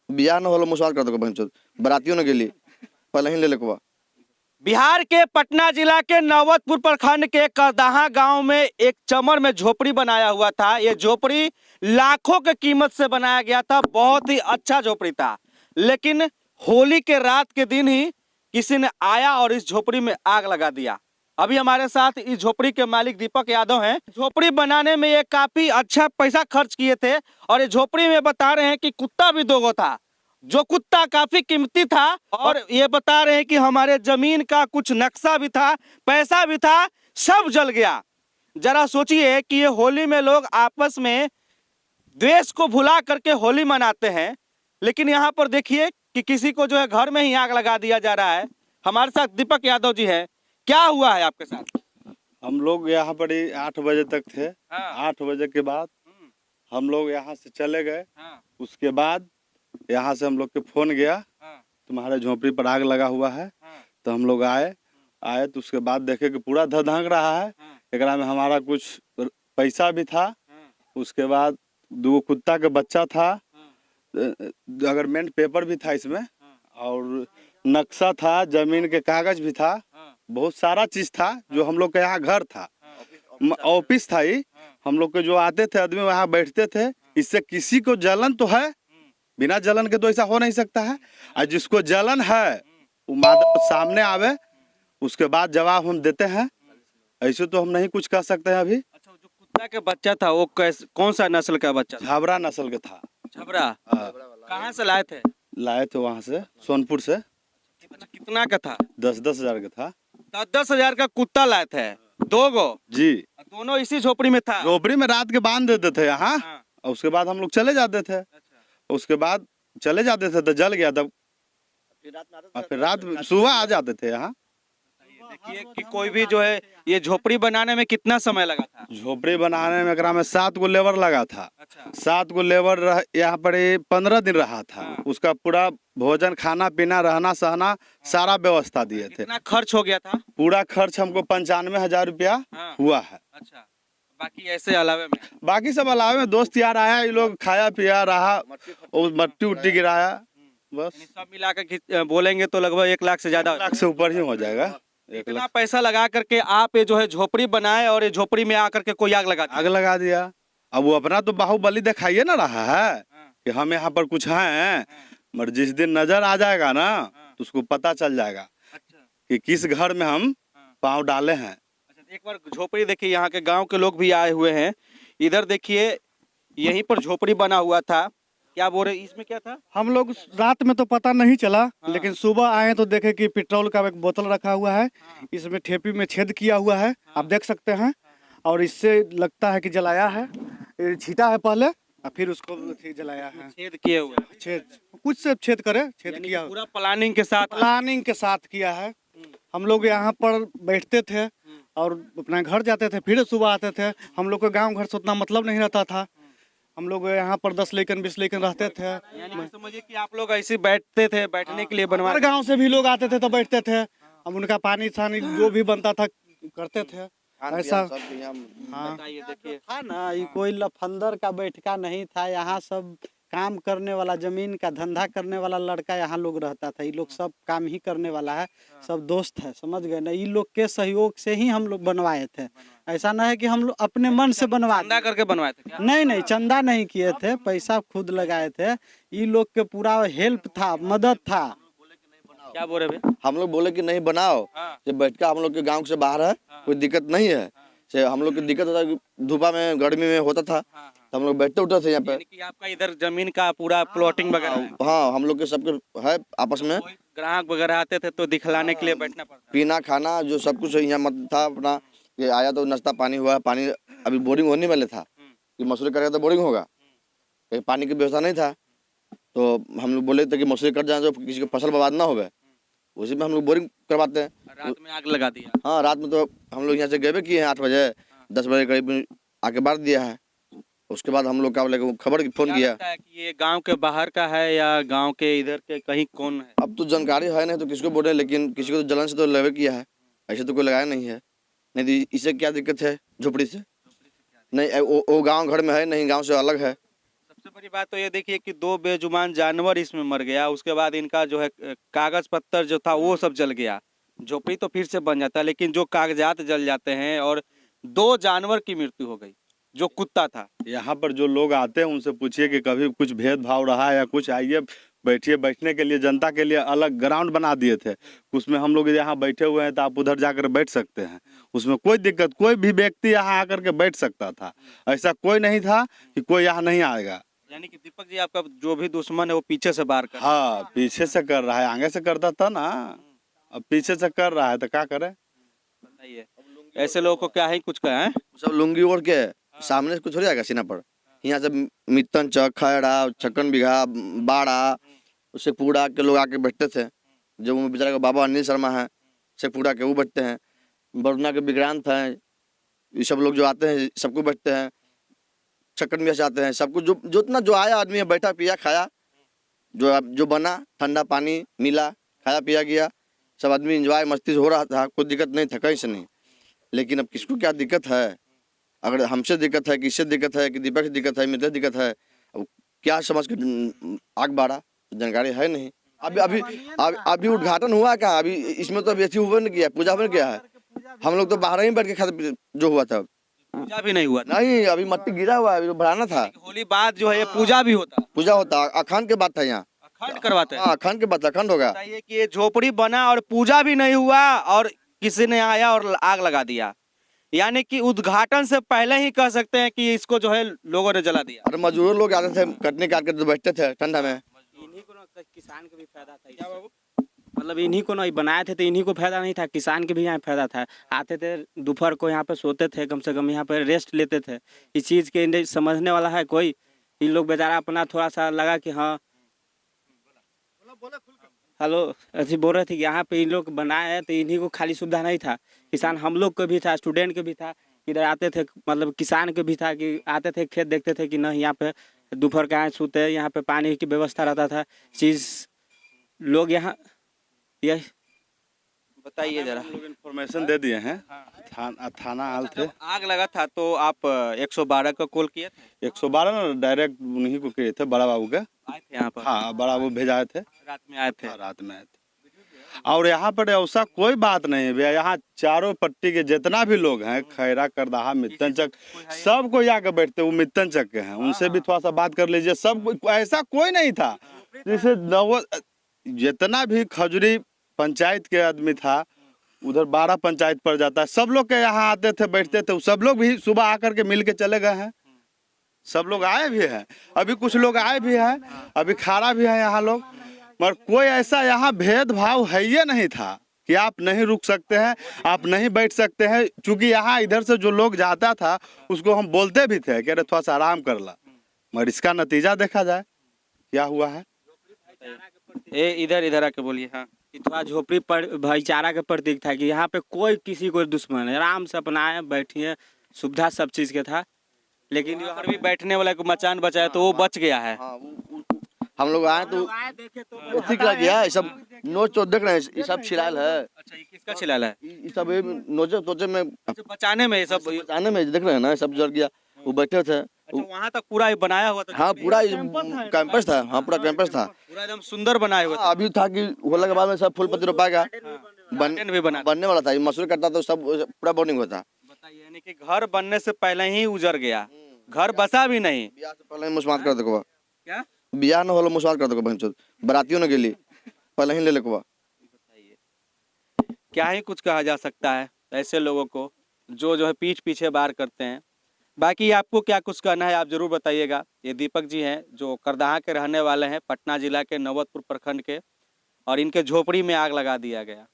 बियाह न होलो मुसवार कर दो बहन बरातियों ने गेली पहले ही ले लेकवा। बिहार के पटना जिला के नौबतपुर प्रखंड के करदाहा गांव में एक चमर में झोपड़ी बनाया हुआ था। ये झोपड़ी लाखों के कीमत से बनाया गया था, बहुत ही अच्छा झोपड़ी था। लेकिन होली के रात के दिन ही किसी ने आया और इस झोपड़ी में आग लगा दिया। अभी हमारे साथ इस झोपड़ी के मालिक दीपक यादव हैं। झोपड़ी बनाने में ये काफी अच्छा पैसा खर्च किए थे और ये झोपड़ी में बता रहे हैं कि कुत्ता भी 2 गो था, जो कुत्ता काफी कीमती था। और ये बता रहे हैं कि हमारे जमीन का कुछ नक्शा भी था, पैसा भी था, सब जल गया। जरा सोचिए कि ये होली में लोग आपस में द्वेष को भुला करके होली मनाते हैं, लेकिन यहाँ पर देखिए कि किसी को जो है घर में ही आग लगा दिया जा रहा है। हमारे साथ दीपक यादव जी है। क्या हुआ है आपके साथ? हम लोग यहाँ पर 8 बजे तक थे। हाँ। 8 बजे के बाद हम लोग यहाँ से चले गए। हाँ। उसके बाद यहाँ से हम लोग के फोन गया, हाँ। तुम्हारे झोपड़ी पर आग लगा हुआ है। हाँ। तो हम लोग आए तो उसके बाद देखे कि पूरा धधक रहा है। हाँ। एकरा में हमारा कुछ पैसा भी था। हाँ। उसके बाद 2 कुत्ता के बच्चा था, हाँ। गवर्नमेंट पेपर भी था इसमें, हाँ। और नक्शा था, जमीन के कागज भी था, हाँ। बहुत सारा चीज था। जो हम लोग के यहाँ घर था, ऑफिस था ही। हम लोग के जो आते थे आदमी वहाँ बैठते थे। इससे किसी को जलन तो है, बिना जलन के तो ऐसा हो नहीं सकता है। और जिसको जलन है वो माधव सामने आवे, उसके बाद जवाब हम देते हैं। ऐसे तो हम नहीं कुछ कह सकते हैं अभी। अच्छा, जो कुत्ता के बच्चा था वो कौन सा नस्ल का बच्चा था? छाबरा नस्ल के था। छबरा। हाँ, कहाँ से लाए थे? लाए थे वहाँ से, सोनपुर से। कितना का था? 10-10 हजार का था। 10,000 का कुत्ता लाए थे, 2 गो। जी, दोनों इसी झोपड़ी में था। झोपड़ी में रात के बांध देते थे यहाँ। हाँ। और उसके बाद हम लोग चले जाते थे। अच्छा। उसके बाद चले जाते थे तो जल गया, तब फिर रात सुबह आ जाते थे यहाँ। देखिए कि कोई भी जो है ये झोपड़ी बनाने में कितना समय लगा था? झोपड़ी बनाने में एकरा में 7 गो लेबर लगा था। अच्छा। 7 गो लेबर यहाँ पर 15 दिन रहा था। हाँ। उसका पूरा भोजन, खाना पीना, रहना सहना सारा व्यवस्था दिए थे। कितना खर्च हो गया था? पूरा खर्च हमको 95,000 रुपया हाँ। हुआ है। अच्छा, बाकी ऐसे अलावे में? बाकी सब अलावे में दोस्त यार आया, ये लोग खाया पिया रहा, और मट्टी उट्टी गिराया, बस। यानी सब मिला के बोलेंगे तो लगभग 1 लाख से ज्यादा। 1 लाख से ऊपर ही हो जाएगा। 1 इतना लाख पैसा लगा करके आप ये जो है झोपड़ी बनाए और ये झोपड़ी में आकर के कोई आग लगा दिया। आग लगा दिया। अब वो अपना तो बाहुबली दिखाइए ना रहा है हाँ। कि हम यहाँ पर कुछ हैं, मगर जिस दिन नजर आ जाएगा ना तो उसको पता चल जाएगा अच्छा। कि किस घर में हम पाँव डाले हैं। अच्छा, एक बार झोपड़ी देखिए, यहाँ के गांव के लोग भी आए हुए हैं। इधर देखिए, यहीं पर झोपड़ी बना हुआ था। क्या बोल रहे, इसमें क्या था? हम लोग रात में तो पता नहीं चला, लेकिन सुबह आए तो देखे कि पेट्रोल का एक बोतल रखा हुआ है। इसमें ठेपी में छेद किया हुआ है, आप देख सकते हैं। और इससे लगता है कि जलाया है, ये छीटा है पहले और फिर उसको जलाया है। छेद किए हुए हैं। छेद कुछ से छेद करे, छेद यानी किया, कि पूरा प्लानिंग के साथ। प्लानिंग के साथ किया है। हम लोग यहाँ पर बैठते थे और अपना घर जाते थे, फिर सुबह आते थे। हम लोग को गाँव घर से उतना मतलब नहीं रहता था। हम लोग यहाँ पर 10 लेकिन 20 लेकिन रहते थे। यानी कि समझिए कि आप लोग ऐसे बैठते थे, बैठने के लिए बनवा। हर गांव से भी लोग आते थे तो बैठते थे। हम उनका पानी छानी जो भी बनता था करते थे ऐसा। हाँ, बताइए, देखिए था ना, ये कोई लफंदर का बैठका नहीं था। यहाँ सब काम करने वाला, जमीन का धंधा करने वाला लड़का यहाँ लोग रहता था। ये लोग सब काम ही करने वाला है, सब दोस्त है, समझ गए ना। ये लोग के सहयोग से ही हम लोग बनवाए थे। ऐसा ना है कि हम लोग अपने मन से बनवा चंदा करके बनवाए थे क्या? नहीं, चंदा नहीं किए थे, पैसा खुद लगाए थे। ये लोग के पूरा हेल्प था, मदद था। क्या बोल रहे भैया? हम लोग बोले कि नहीं बनाओ, हाँ। जब बैठका हम लोग के गांव से बाहर है, कोई दिक्कत नहीं है। से हम लोग की दिक्कत होता है, धूपा में गर्मी में होता था, तो हम लोग बैठते उठते थे यहाँ पे। यानी कि आपका इधर जमीन का पूरा प्लॉटिंग वगैरह है। हाँ, हम लोग के सबके है आपस में। कोई ग्राहक वगैरह आते थे तो दिखलाने के लिए बैठना पड़ता। पीना खाना जो सब कुछ यहाँ मत था अपना। ये आया तो नाश्ता पानी हुआ। पानी अभी बोरिंग होने वाले था कि मसूरी करेगा तो बोरिंग होगा, कहीं पानी की व्यवस्था नहीं था। तो हम लोग बोले थे कि मसूरी कट जाए तो किसी को फसल बर्बाद ना होवे, उसी में हम लोग बोरिंग करवाते हैं। रात में आग लगा दिया। हाँ, रात में तो हम लोग यहाँ से गए किए हैं 8 बजे, 10 बजे करीब आके बांध दिया है। उसके बाद हम लोग क्या बोले, खबर की फोन क्या किया। लगता है कि ये गांव के बाहर का है या गांव के इधर के कहीं कौन है? अब तो जानकारी है नहीं तो किसको बोले, लेकिन किसी को तो जलन से तो लवे किया है, ऐसे तो कोई लगाया नहीं है। नहीं तो इससे क्या दिक्कत है झोपड़ी से? नहीं, वो गांव घर में है, नहीं गांव से अलग है। सबसे सबसे बड़ी बात तो ये देखिए कि 2 बेजुबान जानवर इसमें मर गया, उसके बाद इनका जो है कागज पत्तर जो था वो सब जल गया। झोपड़ी तो फिर से बन जाता है, लेकिन जो कागजात जल जाते हैं, और 2 जानवर की मृत्यु हो गई, जो कुत्ता था। यहाँ पर जो लोग आते हैं उनसे पूछिए कि कभी कुछ भेदभाव रहा है या कुछ, आइए बैठिए, बैठने के लिए जनता के लिए अलग ग्राउंड बना दिए थे, उसमें हम लोग यहाँ बैठे हुए हैं तो आप उधर जाकर बैठ सकते हैं, उसमें कोई दिक्कत, कोई भी व्यक्ति यहाँ आकर के बैठ सकता था, ऐसा कोई नहीं था कि कोई यहाँ नहीं आएगा। यानी कि दीपक जी आपका जो भी दुश्मन है वो पीछे से वार कर, हाँ, पीछे से कर रहा है, आगे से करता था ना, अब पीछे से कर रहा है तो क्या करे। बताइए ऐसे लोगों को क्या ही कुछ कहें। सब लुंगी ओढ़ के सामने से कुछ हो जाएगा सीना पर, यहाँ से मित्तन चक, खैरा, छक्कन बीघा, बाड़ा, उससे पूरा के लोग आके बैठते थे। जो वो बेचारा का बाबा अनिल शर्मा है, से पूरा के वो बैठते हैं, बरुना के विक्रांत हैं, ये सब लोग जो आते हैं सबको बैठते हैं, छक्कन बीघा से आते हैं, सबको जो जितना जो आया आदमी है बैठा पिया खाया, जो बना ठंडा पानी मिला, खाया पिया गया, सब आदमी इंजॉय मस्ती से हो रहा था, कोई दिक्कत नहीं था कहीं से नहीं। लेकिन अब किसको क्या दिक्कत है, अगर हमसे दिक्कत है, किससे दिक्कत है, कि दीपक से दिक्कत है, मित्र दिक्कत है, अब क्या समझ के आग बाड़ा, जानकारी है नहीं। अभी उद्घाटन हुआ क्या, अभी इसमें तो अभी हुआ नहीं किया, पूजा नहीं किया है, हम लोग तो बाहर ही बैठ के खाते जो हुआ था। पूजा भी नहीं हुआ, नहीं अभी मट्टी गिरा हुआ है, अभी बढ़ाना था। होली बाद जो है ये पूजा भी होता, पूजा होता, अखंड के बाद था यहाँ, अखंड करवाते हैं। हाँ अखंड के बाद अखंड होगा। बताइए कि ये झोपड़ी बना और पूजा भी नहीं हुआ और किसी ने आया और आग लगा दिया, यानी कि उद्घाटन से पहले ही कह सकते हैं कि इसको जो है लोगों ने जला दिया। और मजदूर लोग आते थे कटने काट के तो बैठते थे ठंडा में। इन्हीं को ना किसान को भी फायदा था इससे। मतलब इन्हीं को ना बनाए थे तो इन्हीं को फायदा नहीं था, किसान के भी यहाँ फायदा था। आते थे दोपहर को यहाँ पे सोते थे, कम से कम यहाँ पे रेस्ट लेते थे। इस चीज़ के समझने वाला है कोई? इन लोग बेचारा अपना थोड़ा सा लगा कि हाँ हेलो ऐसे बोल रहे थे कि यहाँ पे इन लोग बनाए हैं तो इन्हीं को खाली सुविधा नहीं था, किसान हम लोग को भी था, स्टूडेंट के भी था, इधर आते थे, मतलब किसान के भी था कि आते थे खेत देखते थे कि नहीं यहाँ पे दोपहर का आए सोते, यहाँ पे पानी की व्यवस्था रहता था चीज़ लोग यहाँ ये बताइए जरा। हम लोग इन्फॉर्मेशन दे दिए हैं, थाना आल थे। जब आग लगा था तो आप 112 का कॉल किए थे? 112 ना डायरेक्ट उन्हीं को किए थे, बड़ा बाबू के। आए थे यहाँ पर? हाँ, बड़ा बाबू भेजाए थे, रात में आए थे। हाँ, रात में आए थे। और यहाँ पर ऐसा कोई बात नहीं है भैया, यहाँ चारों पट्टी के जितना भी लोग हैं, खैरा, करदाहा, मित्तन चक, सब कोई आकर बैठते, वो मित्तन चक के हैं, उनसे भी थोड़ा सा बात कर लीजिए। सब ऐसा कोई नहीं था, जैसे जितना भी खजुरी पंचायत के आदमी था, उधर 12 पंचायत पड़ जाता है, सब लोग के यहाँ आते थे, बैठते थे, सब लोग भी सुबह आकर के मिल के चले गए हैं। सब लोग आए भी हैं, अभी कुछ लोग आए भी हैं, अभी खारा भी है यहाँ लोग, मगर कोई ऐसा यहाँ भेदभाव है ये नहीं था कि आप नहीं रुक सकते हैं, आप नहीं बैठ सकते हैं। चूंकि यहाँ इधर से जो लोग जाता था उसको हम बोलते भी थे कि अरे थोड़ा सा आराम कर ला, मगर इसका नतीजा देखा जाए क्या हुआ है। इधर आके बोलिए। हाँ, थोड़ा झोपड़ी पर भाईचारा का प्रतीक था कि यहाँ पे कोई किसी को दुश्मन है, आराम से अपना आए बैठिए, सुविधा सब चीज़ के था। लेकिन वहाँ पर भी बैठने वाला को मचान बचाया तो वो बच गया है। हाँ, हम लोग आए तो ठीक लग गया, ये सब नोच तो देख रहे हैं, ये सब छिलाल है। अच्छा, ये किसका छिलाल है? ये सब नोचे तोचे में अच्छा, बचाने में ये सब बचाने में देख रहे हैं ना, सब जल गया। वो बैठे थे। अच्छा, वहाँ तक पूरा बनाया हुआ था? हाँ पूरा कैंपस था, हाँ पूरा कैंपस था, पूरा एकदम सुंदर बनाया हुआ था। अभी था कि होला के बाद में सब फूल पत्ती रोपाएगा, गार्डन भी बना। बनने वाला था, ये मसूर करता तो सब पूरा बोर्डिंग होता। बताइए, यानी कि घर बनने से पहले ही उजड़ गया, घर बसा भी नहीं। बियाह से पहले ही मुसमात कर दो, क्या बियाह न होला मुसमात कर दो बहन, बरातियों ने गेली पहले ही ले ले। बताइए, क्या ही कुछ कहा जा सकता है ऐसे लोगों को जो है पीठ पीछे बार करते हैं। बाकी आपको क्या कुछ कहना है आप जरूर बताइएगा। ये दीपक जी हैं जो करदाहा के रहने वाले हैं, पटना जिला के नवतपुर प्रखंड के, और इनके झोपड़ी में आग लगा दिया गया।